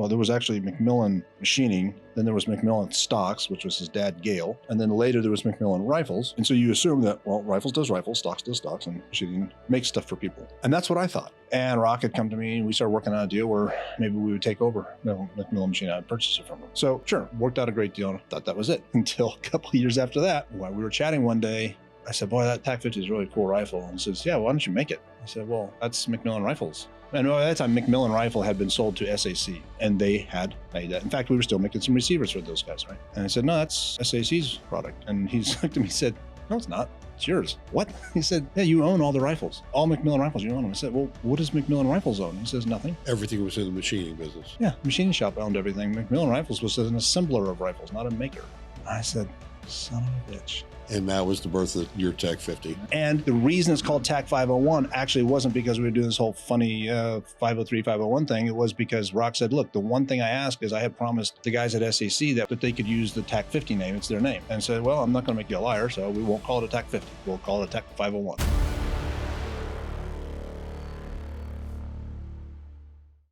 Well, there was actually Macmillan Machining, then there was Macmillan Stocks, which was his dad, Gale, and then later there was Macmillan Rifles. And so you assume that, well, Rifles does rifles, Stocks does stocks, and Machining makes stuff for people. And that's what I thought. And Rock had come to me, and we started working on a deal where maybe we would take over Macmillan Machining. I'd purchase it from him. So sure, worked out a great deal, and I thought that was it. Until a couple of years after that, while we were chatting one day, I said, boy, that TAC-50 is a really cool rifle. And he says, yeah, why don't you make it? I said, well, that's Macmillan Rifles. And at that time, Macmillan Rifle had been sold to SAC, and they had made that. In fact, we were still making some receivers for those guys, right? And I said, no, that's SAC's product. And he's looked at me and said, no, it's not. It's yours. What? He said, yeah, you own all the rifles. All Macmillan Rifles, you own them. I said, well, what does Macmillan Rifles own? He says, nothing. Everything was in the machining business. Yeah, machining shop owned everything. Macmillan Rifles was an assembler of rifles, not a maker. I said, son of a bitch. And that was the birth of your TAC-50. And the reason it's called TAC-501 actually wasn't because we were doing this whole funny 503, 501 thing. It was because Rock said, look, the one thing I asked is I had promised the guys at SAC that they could use the TAC-50 name. It's their name. And said, well, I'm not going to make you a liar, so we won't call it a TAC-50. We'll call it a TAC-501.